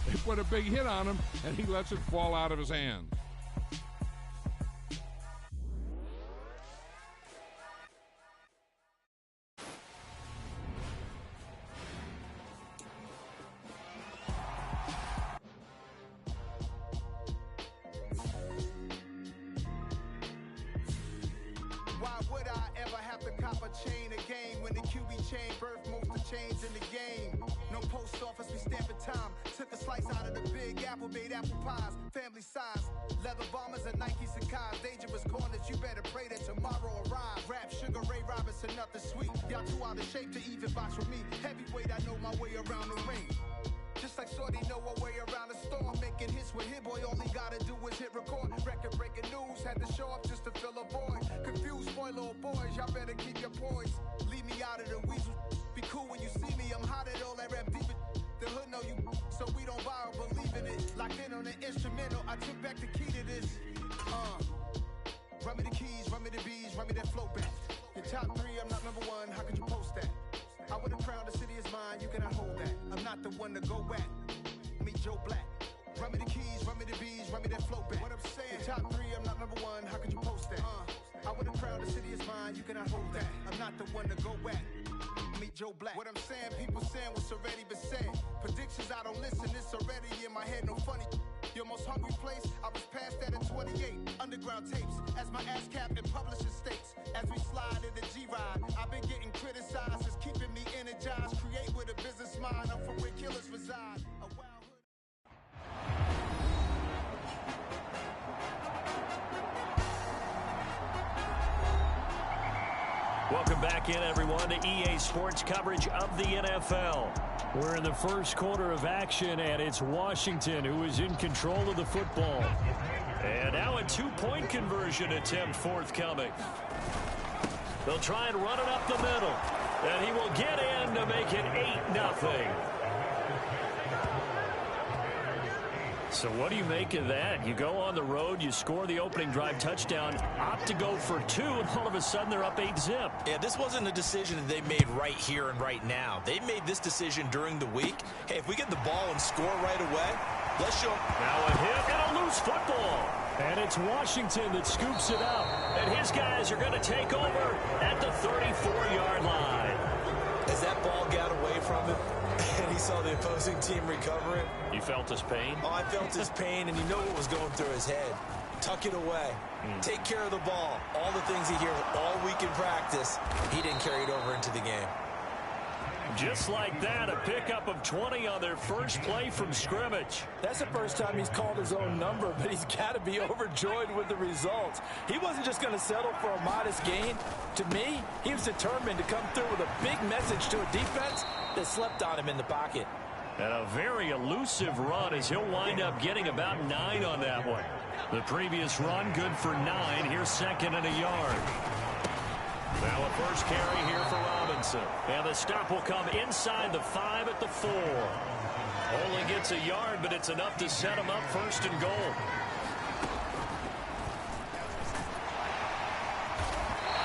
They put a big hit on him, and he lets it fall out of his hands. Why would I ever have to cop a chain again when the QB chain birthed most of the chains in the game? No post office, we stamping time. Took a slice out of the big apple, made apple pies, family size. Leather bombers and Nike Sacai's. Dangerous corners, you better pray that tomorrow arrives. Rap, Sugar Ray Robinson, nothing sweet. Y'all too out of shape to even box with me. Heavyweight, I know my way around the ring. Just like Shorty know her way around the storm. Making hits with Hit Boy, all he gotta do is hit record. Record breaking news, had to show up just to fill a void. Confused, spoiled little boys, y'all better keep your poise. Leave me out of the weasel. Be cool when you see me, I'm hot at all that rap deep. The hood know you, so we don't buy or believe in it. Locked in on the instrumental, I took back the key to this. Run me the keys, run me the bees, run me that flow back. Your top three, I'm not number one, how could you post that? I would have crowned the city is mine, you cannot hold that. I'm not the one to go back. Meet Joe Black. Run me the keys, run me the bees, run me that flow back. What I'm saying, your top three, I'm not number one, how could you post that? I would have crowned the city is mine, you cannot hold that. I'm not the one to go back. Meet Joe Black. What I'm saying, people saying what's already been said. Predictions, I don't listen, it's already in my head, no funny. Your most hungry place, I was past that at 28. Underground tapes, as my ass cap in publishing states. As we slide in the G-Ride, I've been getting criticized, it's keeping me energized. Create with a business mind, I'm from where killers reside. A wild hood. Welcome back in, everyone, to EA Sports coverage of the NFL. We're in the first quarter of action, and it's Washington who is in control of the football. And now a two-point conversion attempt forthcoming. They'll try and run it up the middle, and he will get in to make it 8-0. So what do you make of that? You go on the road, you score the opening drive touchdown, opt to go for two, and all of a sudden they're up 8-0. Yeah, this wasn't a decision that they made right here and right now. They made this decision during the week. Hey, if we get the ball and score right away, let's show them. Now a hit and a loose football. And it's Washington that scoops it up. And his guys are going to take over at the 34-yard line. As that ball got away from him, and he saw the opposing team recover it. You felt his pain? Oh, I felt his pain, and you know what was going through his head. Tuck it away. Take care of the ball. All the things he hears all week in practice, he didn't carry it over into the game. Just like that, a pickup of 20 on their first play from scrimmage. That's the first time he's called his own number, but he's got to be overjoyed with the results. He wasn't just going to settle for a modest gain. To me, he was determined to come through with a big message to a defense that slept on him in the pocket. And a very elusive run as he'll wind up getting about 9 on that one. The previous run good for 9. Here's second and a yard. Now a first carry here for Robinson. And the stop will come inside the 5 at the 4. Only gets a yard, but it's enough to set him up first and goal.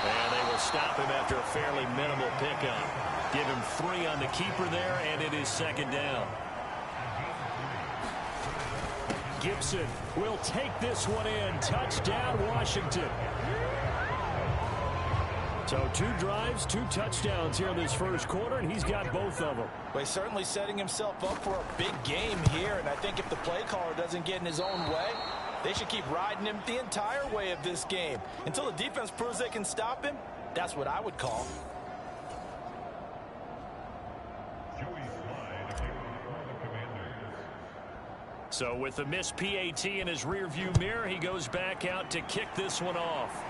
And they will stop him after a fairly minimal pickup. Give him 3 on the keeper there, and it is second down. Gibson will take this one in. Touchdown, Washington. So 2 drives, 2 touchdowns here in this first quarter, and he's got both of them. Well, he's certainly setting himself up for a big game here, and I think if the play caller doesn't get in his own way, they should keep riding him the entire way of this game. Until the defense proves they can stop him, that's what I would call. So with the missed PAT in his rearview mirror, he goes back out to kick this one off.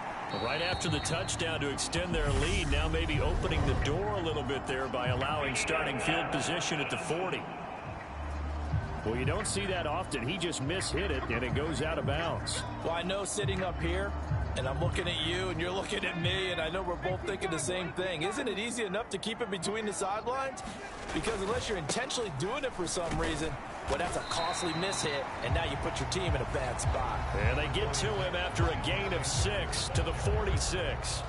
Right after the touchdown to extend their lead, now maybe opening the door a little bit there by allowing starting field position at the 40. Well, you don't see that often. He just mishit it, and it goes out of bounds. Well, I know sitting up here, and I'm looking at you, and you're looking at me, and I know we're both thinking the same thing. Isn't it easy enough to keep it between the sidelines? Because unless you're intentionally doing it for some reason, well, that's a costly mishit, and now you put your team in a bad spot. And they get to him after a gain of 6 to the 46.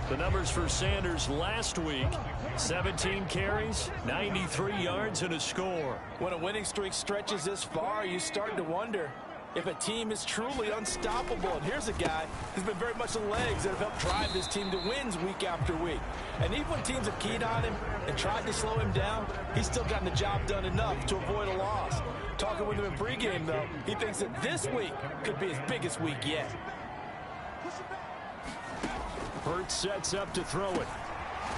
The numbers for Sanders last week: 17 carries, 93 yards, and a score. When a winning streak stretches this far, you start to wonder if a team is truly unstoppable. And here's a guy who's been very much the legs that have helped drive this team to wins week after week. And even when teams have keyed on him and tried to slow him down, he's still gotten the job done enough to avoid a loss. Talking with him in pregame, though, he thinks that this week could be his biggest week yet. Hurts sets up to throw it.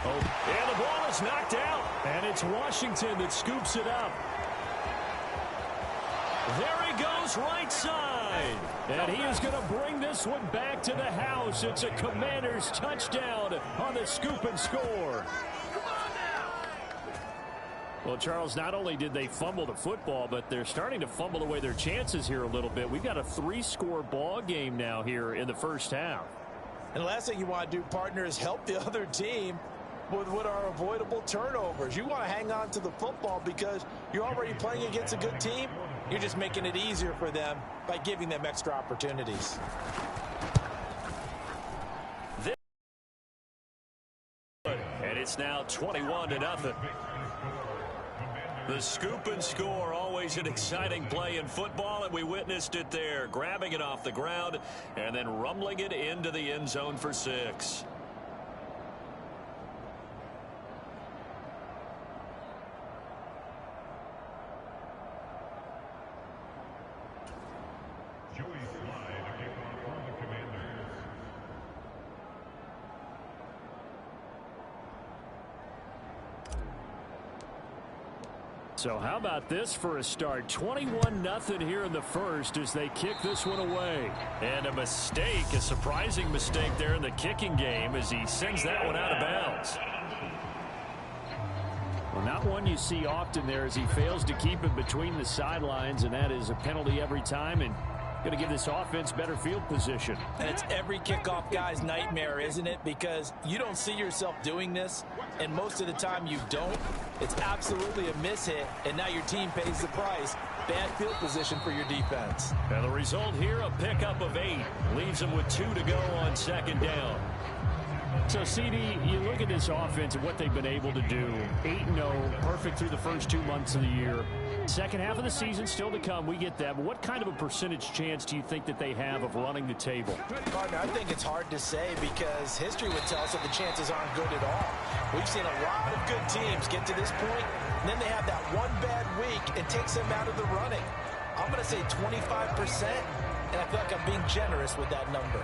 Oh, and the ball is knocked out. And it's Washington that scoops it up. There he goes, right side. And he is going to bring this one back to the house. It's a Commanders touchdown on the scoop and score. Well, Charles, not only did they fumble the football, but they're starting to fumble away their chances here a little bit. We've got a 3-score ball game now here in the first half. And the last thing you want to do, partner, is help the other team with what are avoidable turnovers. You want to hang on to the football because you're already playing against a good team. You're just making it easier for them by giving them extra opportunities. And it's now 21-0. The scoop and score, always an exciting play in football, and we witnessed it there, grabbing it off the ground and then rumbling it into the end zone for 6. So how about this for a start? 21-0 here in the first as they kick this one away. And a mistake, a surprising mistake there in the kicking game as he sends that one out of bounds. Well, not one you see often there as he fails to keep it between the sidelines, and that is a penalty every time, and going to give this offense better field position. And it's every kickoff guy's nightmare, isn't it? Because you don't see yourself doing this, and most of the time you don't. It's absolutely a mishit, and now your team pays the price. Bad field position for your defense. And the result here, a pickup of 8. Leaves them with 2 to go on second down. So, CD, you look at this offense and what they've been able to do. 8-0, perfect through the first 2 months of the year. Second half of the season still to come. We get that. But what kind of a percentage chance do you think that they have of running the table? Partner, I think it's hard to say because history would tell us that the chances aren't good at all. We've seen a lot of good teams get to this point, and then they have that one bad week and takes them out of the running. I'm going to say 25%, and I feel like I'm being generous with that number.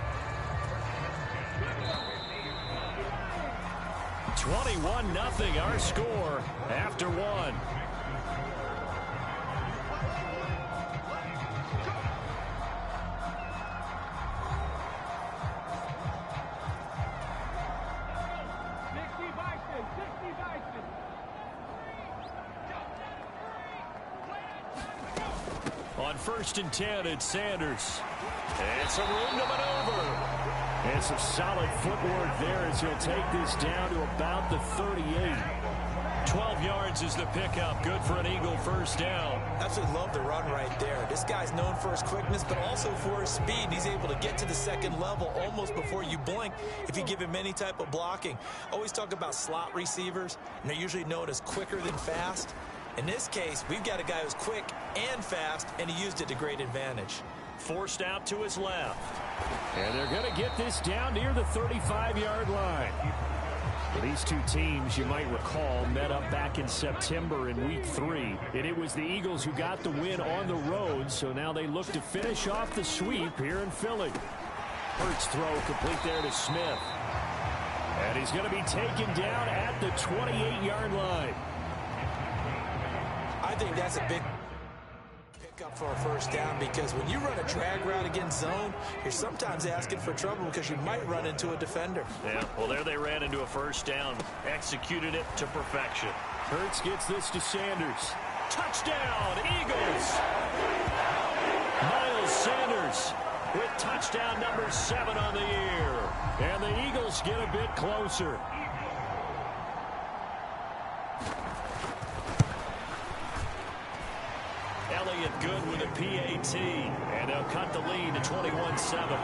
21-0 our score after 1. On 1st and 10, it's Sanders. It's a room to maneuver. And some solid footwork there as he'll take this down to about the 38. 12 yards is the pickup. Good for an Eagle first down. Absolutely love the run right there. This guy's known for his quickness, but also for his speed. He's able to get to the second level almost before you blink if you give him any type of blocking. Always talk about slot receivers, and they're usually known as quicker than fast. In this case, we've got a guy who's quick and fast, and he used it to great advantage. Forced out to his left. And they're going to get this down near the 35-yard line. These two teams, you might recall, met up back in September in Week 3. And it was the Eagles who got the win on the road, so now they look to finish off the sweep here in Philly. Hurts throw complete there to Smith. And he's going to be taken down at the 28-yard line. I think that's a big pickup for a first down because when you run a drag route against zone, you're sometimes asking for trouble because you might run into a defender. Yeah, well, there they ran into a first down. Executed it to perfection. Hurts gets this to Sanders. Touchdown, Eagles! Miles Sanders with touchdown number 7 on the year. And the Eagles get a bit closer. Elliott good with a PAT, and they'll cut the lead to 21-7.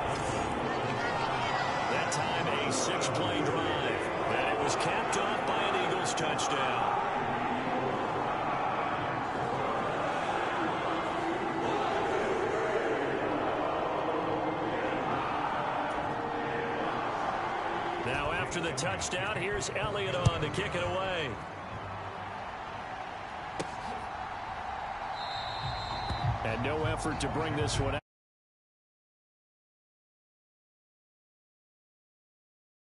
That time a 6-play drive. And it was capped off by an Eagles touchdown. Now after the touchdown, here's Elliott on to kick it away. And no effort to bring this one out.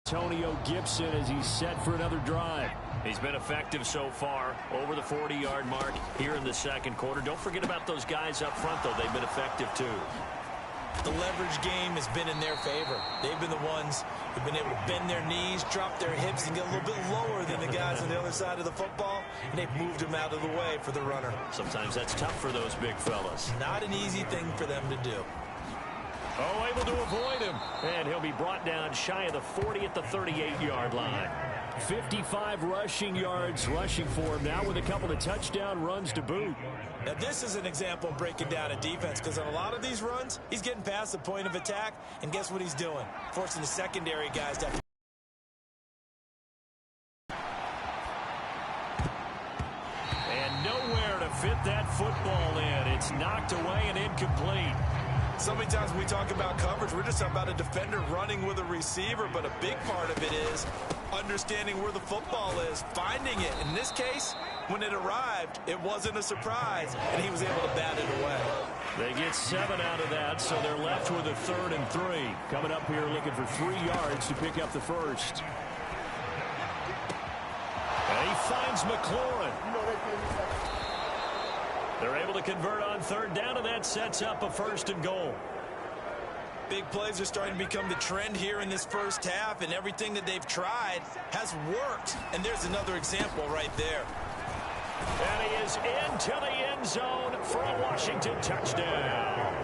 Antonio Gibson as he's set for another drive. He's been effective so far, over the 40-yard mark here in the second quarter. Don't forget about those guys up front, though. They've been effective, too. The leverage game has been in their favor. They've been the ones who've been able to bend their knees, drop their hips, and get a little bit lower than the guys on the other side of the football, and they've moved them out of the way for the runner. Sometimes that's tough for those big fellas. Not an easy thing for them to do. Oh, able to avoid him. And he'll be brought down shy of the 40 at the 38-yard line. 55 rushing yards rushing for him now with a couple of touchdown runs to boot. Now, this is an example of breaking down a defense because on a lot of these runs, he's getting past the point of attack, and guess what he's doing? Forcing the secondary guys to have to. And nowhere to fit that football in. It's knocked away and incomplete. So many times when we talk about coverage, we're just talking about a defender running with a receiver, but a big part of it is understanding where the football is, finding it. In this case, when it arrived, it wasn't a surprise, and he was able to bat it away. They get 7 out of that, so they're left with a 3rd and 3. Coming up here looking for 3 yards to pick up the first. And he finds McLaurin. They're able to convert on 3rd down, and that sets up a 1st and goal. Big plays are starting to become the trend here in this first half, and everything that they've tried has worked. And there's another example right there. And he is into the end zone for a Washington touchdown.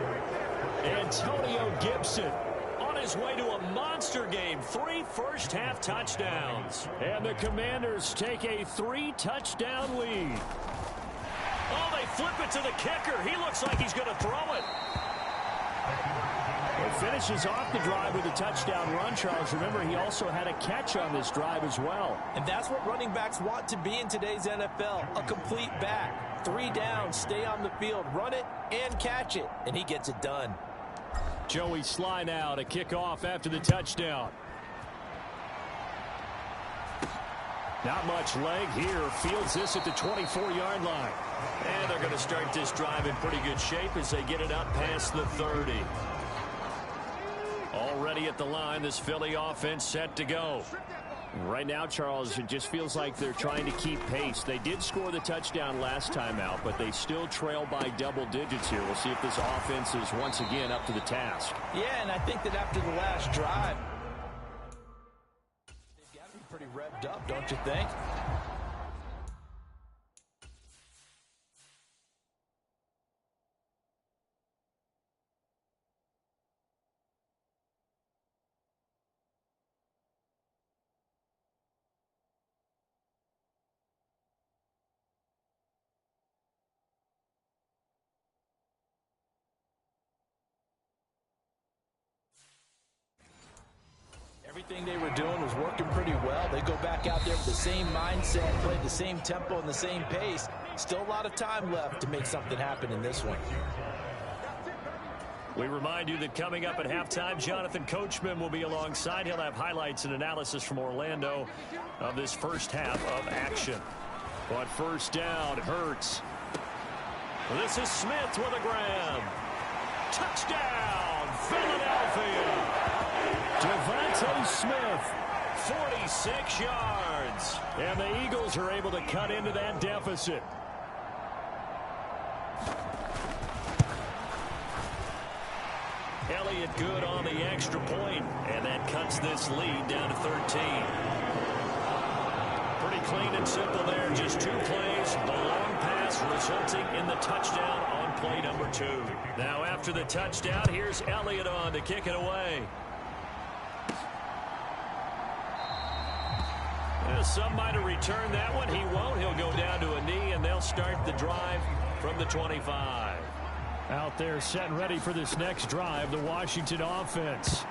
Antonio Gibson on his way to a monster game. 3 first-half touchdowns. And the Commanders take a 3-touchdown lead. Oh, they flip it to the kicker. He looks like he's going to throw it. It finishes off the drive with a touchdown run, Charles. Remember, he also had a catch on this drive as well. And that's what running backs want to be in today's NFL, a complete back. 3 down, stay on the field, run it, and catch it. And he gets it done. Joey Sly now to kick off after the touchdown. Not much leg here. Fields this at the 24-yard line. And they're going to start this drive in pretty good shape as they get it up past the 30. Already at the line, this Philly offense set to go. Right now, Charles, it just feels like they're trying to keep pace. They did score the touchdown last time out, but they still trail by double digits here. We'll see if this offense is once again up to the task. Yeah, and I think that after the last drive, they've got to be pretty revved up, don't you think? Everything they were doing was working pretty well. They go back out there with the same mindset, play the same tempo and the same pace. Still a lot of time left to make something happen in this one. We remind you that coming up at halftime, Jonathan Coachman will be alongside. He'll have highlights and analysis from Orlando of this first half of action. But first down, Hurts. This is Smith with a grab. Touchdown, Philadelphia. Devontae Smith, 46 yards. And the Eagles are able to cut into that deficit. Elliott good on the extra point, and that cuts this lead down to 13. Pretty clean and simple there. Just 2 plays. The long pass resulting in the touchdown on play number 2. Now after the touchdown, here's Elliott on to kick it away. Some might have returned that one. He won't. He'll go down to a knee, and they'll start the drive from the 25. Out there set and ready for this next drive, the Washington offense.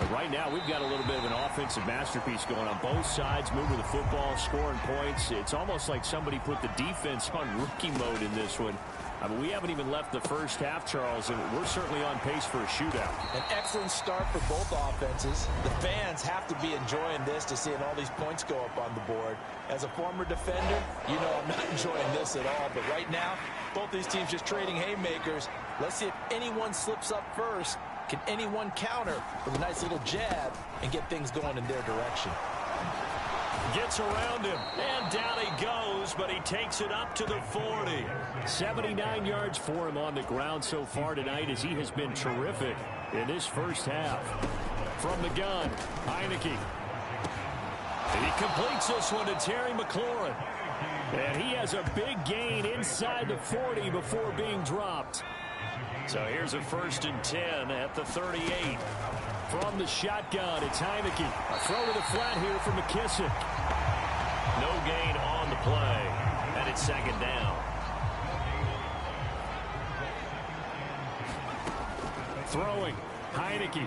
And right now, we've got a little bit of an offensive masterpiece going on both sides, moving the football, scoring points. It's almost like somebody put the defense on rookie mode in this one. I mean, we haven't even left the first half, Charles, and we're certainly on pace for a shootout. An excellent start for both offenses. The fans have to be enjoying this to seeing all these points go up on the board. As a former defender, you know I'm not enjoying this at all. But right now, both these teams just trading haymakers. Let's see if anyone slips up first. Can anyone counter with a nice little jab and get things going in their direction? Gets around him, and down he goes, but he takes it up to the 40. 79 yards for him on the ground so far tonight as he has been terrific in this first half. From the gun, Heineke. And he completes this one to Terry McLaurin. And he has a big gain inside the 40 before being dropped. So here's a 1st and 10 at the 38. From the shotgun, it's Heineke. A throw to the flat here for McKissick. No gain on the play, and it's 2nd down. Throwing, Heineke.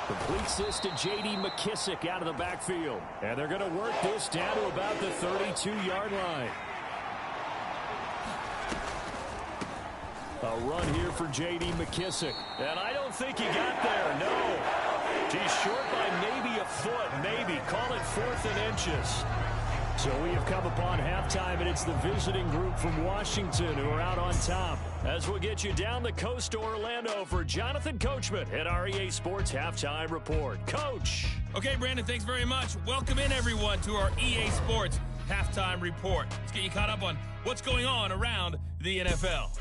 Completes this to J.D. McKissick out of the backfield. And they're going to work this down to about the 32-yard line. A run here for J.D. McKissick. And I don't think he got there, no. He's short by maybe a foot, maybe. Call it 4th and inches. So we have come upon halftime, and it's the visiting group from Washington who are out on top. As we'll get you down the coast to Orlando for Jonathan Coachman at our EA Sports Halftime Report. Coach. Okay, Brandon, thanks very much. Welcome in, everyone, to our EA Sports Halftime Report. Let's get you caught up on what's going on around the NFL.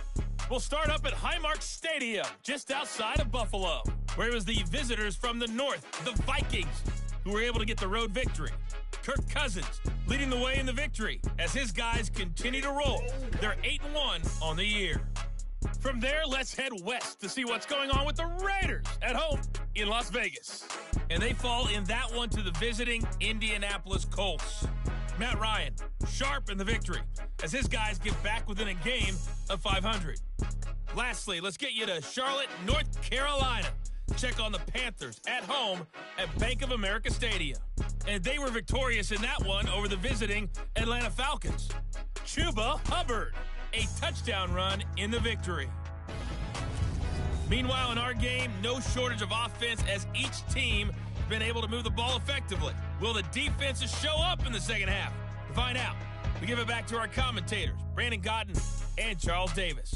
We'll start up at Highmark Stadium, just outside of Buffalo, where it was the visitors from the north, the Vikings, who were able to get the road victory. Kirk Cousins leading the way in the victory as his guys continue to roll. They're 8-1 on the year. From there, let's head west to see what's going on with the Raiders at home in Las Vegas. And they fall in that one to the visiting Indianapolis Colts. Matt Ryan, sharp in the victory as his guys get back within a game of 500. Lastly, let's get you to Charlotte, North Carolina. Check on the Panthers at home at Bank of America Stadium. And they were victorious in that one over the visiting Atlanta Falcons. Chuba Hubbard, a touchdown run in the victory. Meanwhile, in our game, no shortage of offense as each team has been able to move the ball effectively. Will the defenses show up in the second half? To find out, we give it back to our commentators, Brandon Godden and Charles Davis.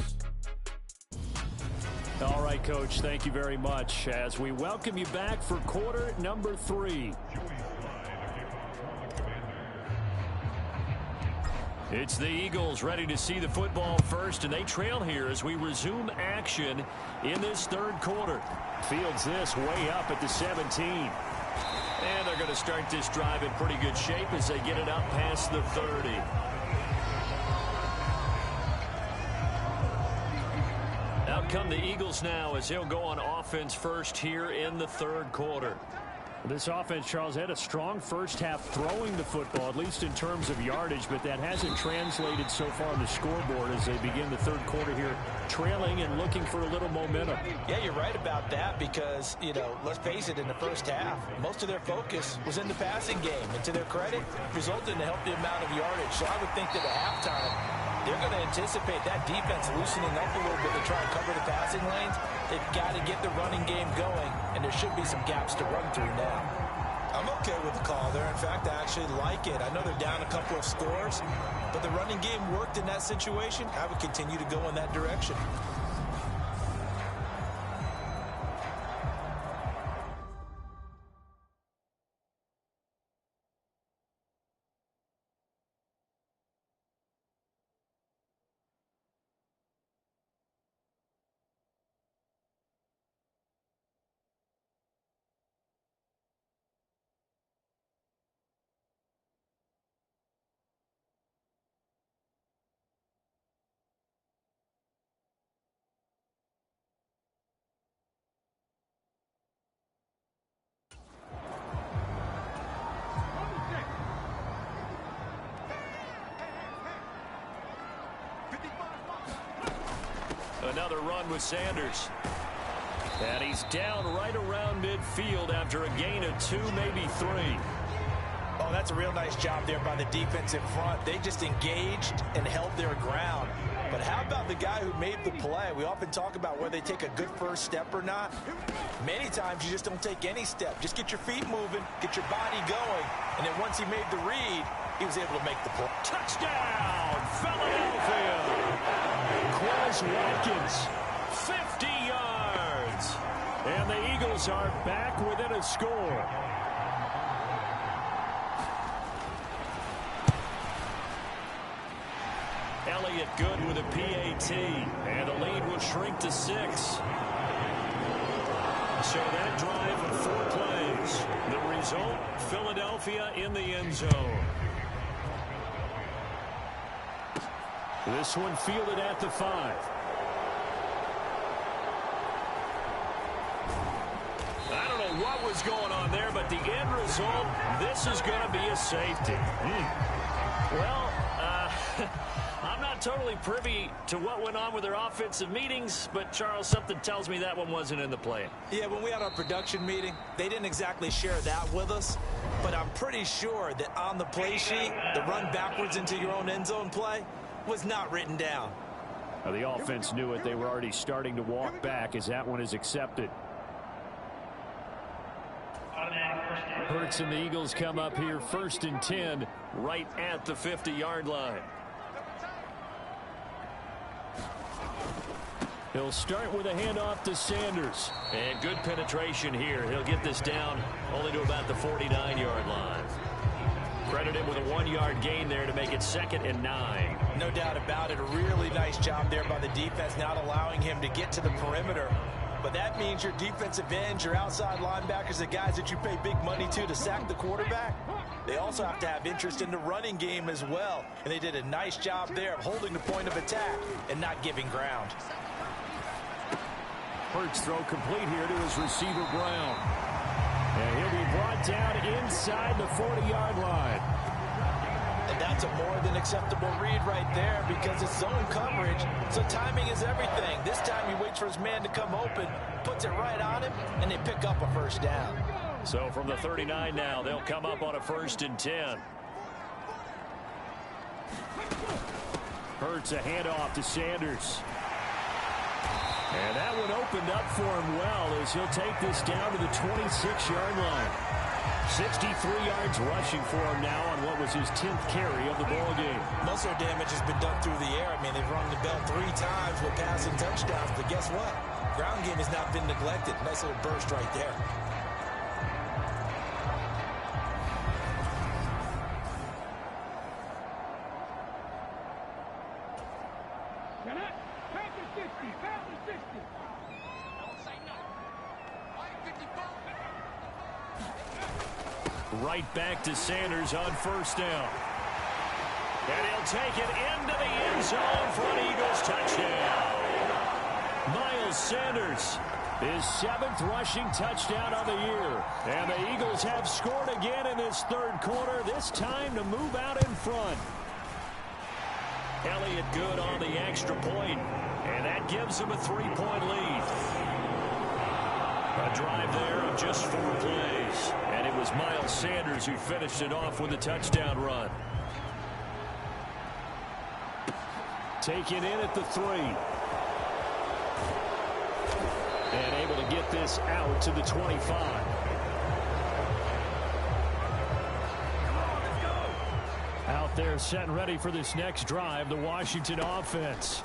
All right, Coach, thank you very much as we welcome you back for quarter number 3. It's the Eagles ready to see the football first, and they trail here as we resume action in this 3rd quarter. Fields this way up at the 17. And they're going to start this drive in pretty good shape as they get it up past the 30. Out come the Eagles now as he'll go on offense first here in the 3rd quarter. This offense, Charles, had a strong first half throwing the football, at least in terms of yardage, but that hasn't translated so far on the scoreboard as they begin the 3rd quarter here, trailing and looking for a little momentum. Yeah, you're right about that because, you know, let's face it, in the first half, most of their focus was in the passing game. And to their credit, resulted in a healthy amount of yardage. So I would think that at halftime, they're going to anticipate that defense loosening up a little bit to try and cover the passing lanes. They've got to get the running game going, and there should be some gaps to run through now. I'm okay with the call there. In fact, I actually like it. I know they're down a couple of scores, but the running game worked in that situation. I would continue to go in that direction. Another run with Sanders. And he's down right around midfield after a gain of 2, maybe 3. Oh, that's a real nice job there by the defense in front. They just engaged and held their ground. But how about the guy who made the play? We often talk about whether they take a good first step or not. Many times you just don't take any step. Just get your feet moving, get your body going, and then once he made the read, he was able to make the play. Touchdown, Philadelphia! Quez Watkins, 50 yards. And the Eagles are back within a score. Elliott good with a PAT, and the lead will shrink to 6. So that drive of 4 plays. The result, Philadelphia in the end zone. This one fielded at the 5. I don't know what was going on there, but the end result, this is going to be a safety. Well, I'm not totally privy to what went on with their offensive meetings, but, Charles, something tells me that one wasn't in the play. Yeah, when we had our production meeting, they didn't exactly share that with us, but I'm pretty sure that on the play sheet, the run backwards into your own end zone play was not written down. Well, the offense knew it. They were already starting to walk back as that one is accepted. Hurts and the Eagles come up here 1st and 10 right at the 50-yard line. He'll start with a handoff to Sanders. And good penetration here. He'll get this down only to about the 49-yard line. Credit him with a 1-yard gain there to make it 2nd and 9. No doubt about it. A really nice job there by the defense, not allowing him to get to the perimeter. But that means your defensive ends, your outside linebackers, the guys that you pay big money to sack the quarterback, they also have to have interest in the running game as well. And they did a nice job there of holding the point of attack and not giving ground. Hurts throw complete here to his receiver, Brown. And he'll be brought down inside the 40-yard line. And that's a more than acceptable read right there because it's zone coverage, so timing is everything. This time he waits for his man to come open, puts it right on him, and they pick up a 1st down. So from the 39 now, they'll come up on a 1st and 10. Hurts a handoff to Sanders. And that one opened up for him well as he'll take this down to the 26-yard line. 63 yards rushing for him now on what was his 10th carry of the ball game. Most of their damage has been done through the air. I mean, they've rung the bell 3 times with passing touchdowns, but guess what? Ground game has not been neglected. Nice little burst right there. Right back to Sanders on 1st down. And he'll take it into the end zone for an Eagles touchdown. Miles Sanders, his 7th rushing touchdown of the year. And the Eagles have scored again in this 3rd quarter, this time to move out in front. Elliott good on the extra point, and that gives him a 3-point lead. A drive there of just 4 plays. And it was Miles Sanders who finished it off with a touchdown run. Taken in at the 3. And able to get this out to the 25. Out there set and ready for this next drive, the Washington offense.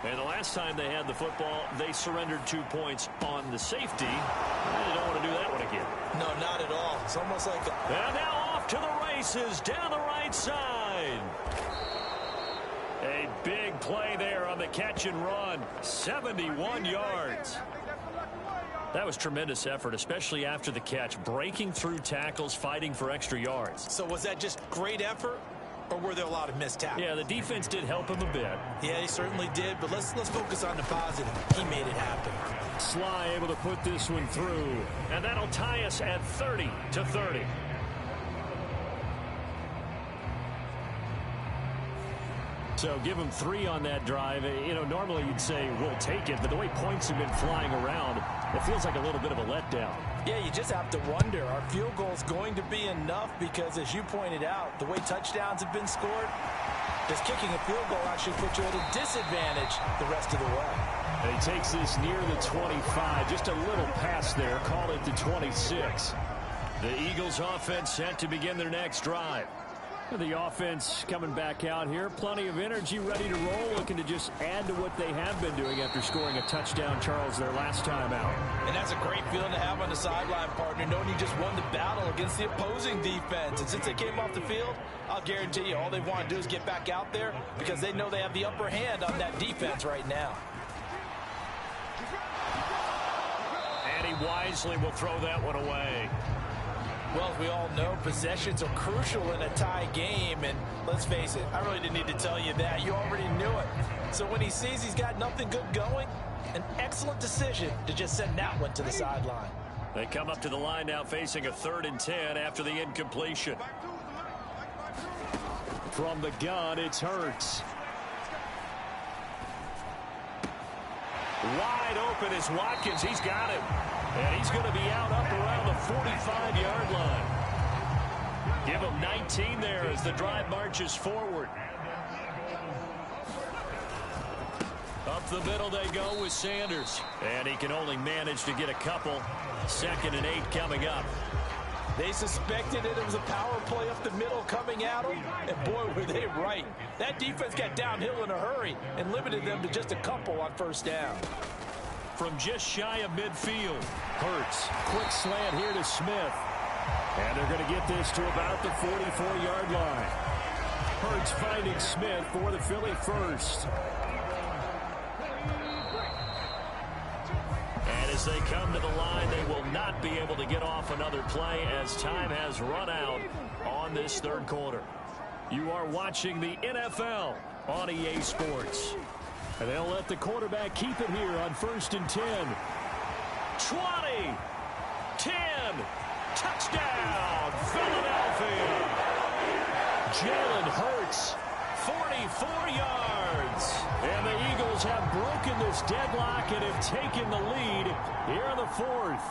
And the last time they had the football, they surrendered 2 points on the safety. They don't want to do that one again. No, not at all. It's almost like And now off to the races down the right side. A big play there on the catch and run. 71 yards. That was tremendous effort, especially after the catch. Breaking through tackles, fighting for extra yards. So was that just great effort? Or were there a lot of missed tackles? Yeah, the defense did help him a bit. Yeah, he certainly did, but let's focus on the positive. He made it happen. Sly able to put this one through. And that'll tie us at 30-30. So give them 3 on that drive. You know, normally you'd say we'll take it, but the way points have been flying around, it feels like a little bit of a letdown. Yeah, you just have to wonder, are field goals going to be enough? Because as you pointed out, the way touchdowns have been scored, does kicking a field goal actually put you at a disadvantage the rest of the way? And he takes this near the 25, just a little pass there, call it the 26. The Eagles offense set to begin their next drive. The offense coming back out here. Plenty of energy, ready to roll, looking to just add to what they have been doing after scoring a touchdown, Charles, their last time out. And that's a great feeling to have on the sideline, partner, knowing you just won the battle against the opposing defense. And since they came off the field, I'll guarantee you all they want to do is get back out there because they know they have the upper hand on that defense right now. And he wisely will throw that one away. Well, as we all know, possessions are crucial in a tie game, and let's face it, I really didn't need to tell you that. You already knew it. So when he sees he's got nothing good going, an excellent decision to just send that one to the sideline. They come up to the line now facing a 3rd and 10 after the incompletion. From the gun, it's Hurts. Wide open is Watkins. He's got him. And he's going to be out up around the 45-yard line. Give him 19 there as the drive marches forward. Up the middle they go with Sanders. And he can only manage to get a couple. 2nd and 8 coming up. They suspected it was a power play up the middle coming at them, and boy, were they right. That defense got downhill in a hurry and limited them to just a couple on 1st down. From just shy of midfield, Hurts, quick slant here to Smith. And they're going to get this to about the 44-yard line. Hurts finding Smith for the Philly first. And as they come to the line, they will not be able to get off another play as time has run out on this 3rd quarter. You are watching the NFL on EA Sports. And they'll let the quarterback keep it here on 1st and 10. 20, 10, touchdown, Philadelphia. Jalen Hurts, 44 yards. And the Eagles have broken this deadlock and have taken the lead here in the 4th.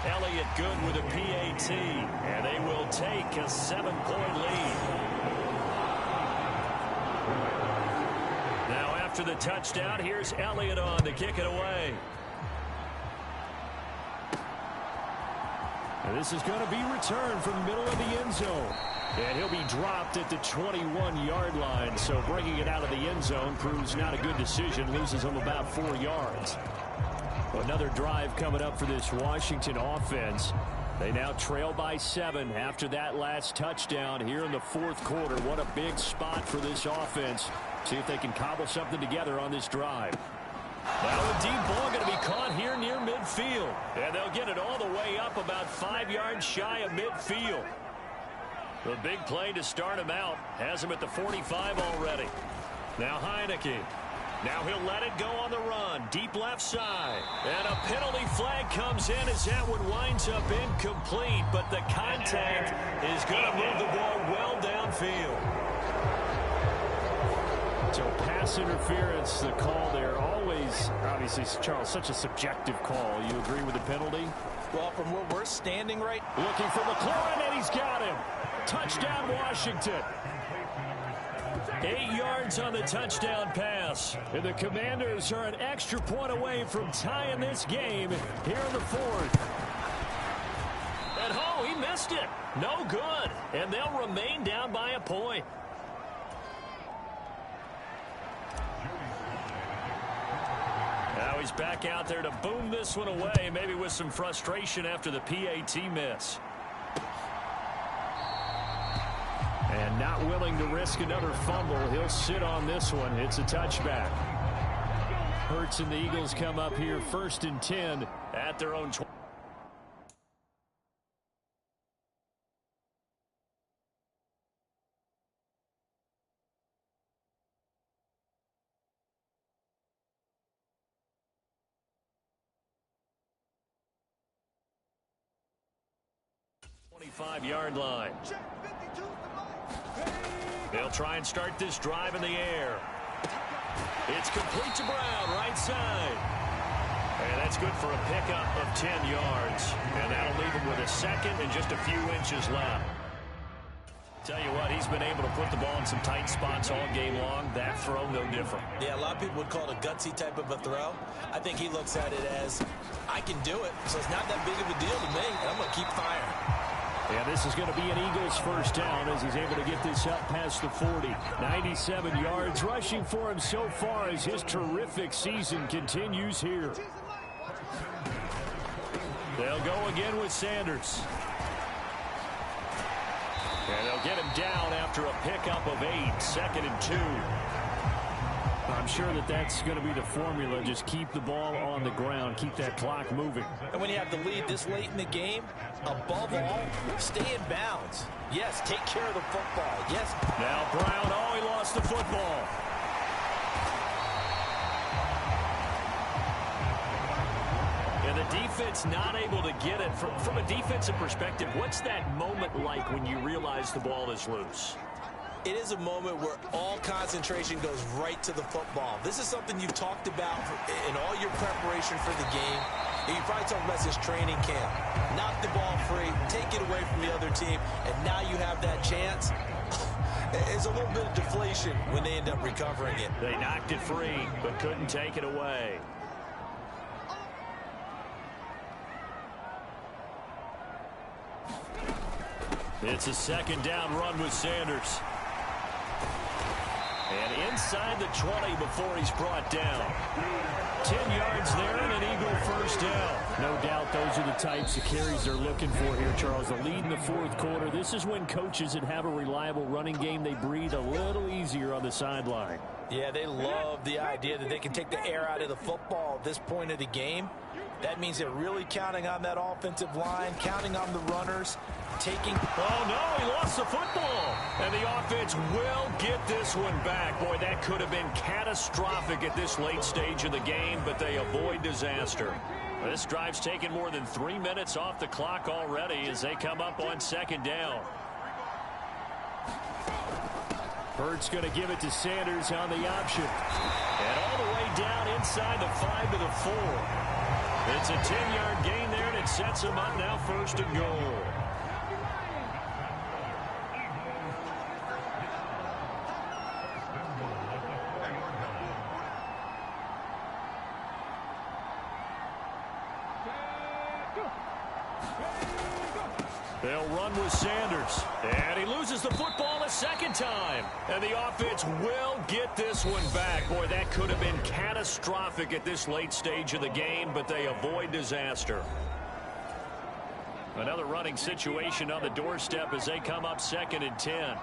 Elliott good with a PAT, and they will take a 7-point lead. Now after the touchdown, here's Elliott on to kick it away. And this is going to be returned from the middle of the end zone. And he'll be dropped at the 21-yard line, so bringing it out of the end zone proves not a good decision, loses him about 4 yards. Another drive coming up for this Washington offense. They now trail by 7 after that last touchdown here in the 4th quarter. What a big spot for this offense. See if they can cobble something together on this drive. Now a deep ball going to be caught here near midfield. And they'll get it all the way up about 5 yards shy of midfield. The big play to start him out has him at the 45 already. Now Heineke. Now he'll let it go on the run. Deep left side. And a penalty flag comes in as that one winds up incomplete. But the contact is going to move the ball well downfield. So pass interference, the call there. Always, obviously, Charles, such a subjective call. You agree with the penalty? Well, from where we're standing right. Looking for McLaurin, and he's got him. Touchdown, Washington. 8 yards on the touchdown pass. And the Commanders are an extra point away from tying this game here in the 4th. And oh, he missed it. No good. And they'll remain down by a point. Now he's back out there to boom this one away, maybe with some frustration after the PAT miss. And not willing to risk another fumble. He'll sit on this one. It's a touchback. Hurts and the Eagles come up here 1st and 10 at their own 20. 5-yard line. They'll try and start this drive in the air. It's complete to Brown, right side. And that's good for a pickup of 10 yards. And that'll leave him with a second and just a few inches left. Tell you what, he's been able to put the ball in some tight spots all game long. That throw, no different. Yeah, a lot of people would call it a gutsy type of a throw. I think he looks at it as, I can do it, so it's not that big of a deal to me. I'm going to keep firing. Yeah, this is going to be an Eagles first down as he's able to get this up past the 40. 97 yards rushing for him so far as his terrific season continues here. They'll go again with Sanders. And they'll get him down after a pickup of 8, 2nd and 2. I'm sure that that's going to be the formula. Just keep the ball on the ground. Keep that clock moving. And when you have the lead this late in the game, above all, stay in bounds. Yes, take care of the football. Yes. Now Brown, he lost the football. And the defense not able to get it. From a defensive perspective, what's that moment like when you realize the ball is loose? It is a moment where all concentration goes right to the football. This is something you've talked about in all your preparation for the game. And you probably talked about since training camp. Knock the ball free, take it away from the other team, and now you have that chance. It's a little bit of deflation when they end up recovering it. They knocked it free, but couldn't take it away. It's a 2nd down run with Sanders. And inside the 20 before he's brought down. 10 yards there and an Eagle first down. No doubt those are the types of carries they're looking for here, Charles. The lead in the 4th quarter. This is when coaches that have a reliable running game, they breathe a little easier on the sideline. Yeah, they love the idea that they can take the air out of the football at this point of the game. That means they're really counting on that offensive line, counting on the runners, taking... Oh, no, he lost the football. And the offense will get this one back. Boy, that could have been catastrophic at this late stage of the game, but they avoid disaster. This drive's taken more than 3 minutes off the clock already as they come up on 2nd down. Hurts going to give it to Sanders on the option. And all the way down inside the 5 to the 4. It's a 10-yard gain there, and it sets him up now 1st and goal. They'll run with Sanders. And he loses the football a 2nd time. And the offense will get this one back. Boy, that could have been catastrophic at this late stage of the game, but they avoid disaster. Another running situation on the doorstep as they come up 2nd and 10.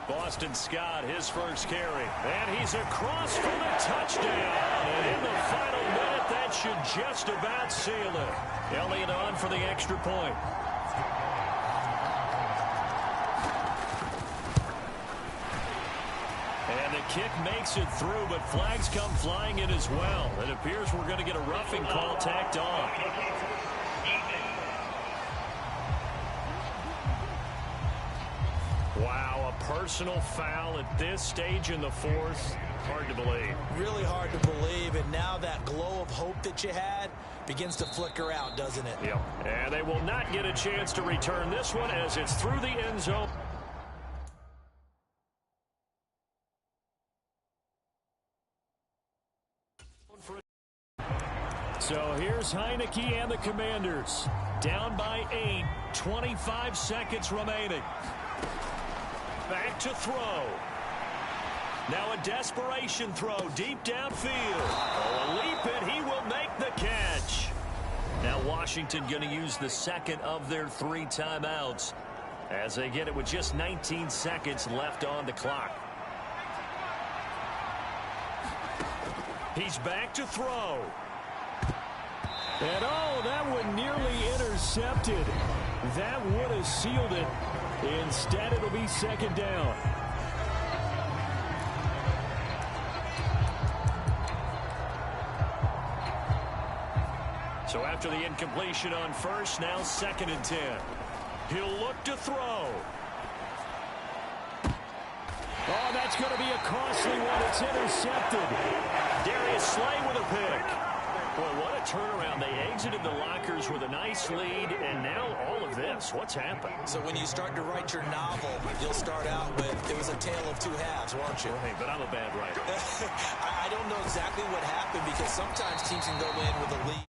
Boston Scott, his first carry. And he's across for the touchdown. And in the final minute, that should just about seal it. Elliott on for the extra point. And the kick makes it through, but flags come flying in as well. It appears we're going to get a roughing call tacked on. Wow, a personal foul at this stage in the 4th. Hard to believe. Really hard to believe, and now that glow of hope that you had begins to flicker out, doesn't it? Yep. And they will not get a chance to return this one as it's through the end zone. So here's Heineke and the Commanders. Down by 8, 25 seconds remaining. Back to throw. Now a desperation throw deep downfield. Oh, a leap, and he will make the catch. Now Washington going to use the 2nd of their 3 timeouts as they get it with just 19 seconds left on the clock. He's back to throw. And oh, that one nearly intercepted. That would have sealed it. Instead, it'll be 2nd down. So after the incompletion on first, now 2nd and 10. He'll look to throw. Oh, that's going to be a costly one. It's intercepted. Darius Slay with a pick. Well, what a turnaround. They exited the lockers with a nice lead, and now all of this. What's happened? So when you start to write your novel, you'll start out with, it was a tale of two halves, won't you? Hey, but I'm a bad writer. I don't know exactly what happened because sometimes teams can go in with a lead.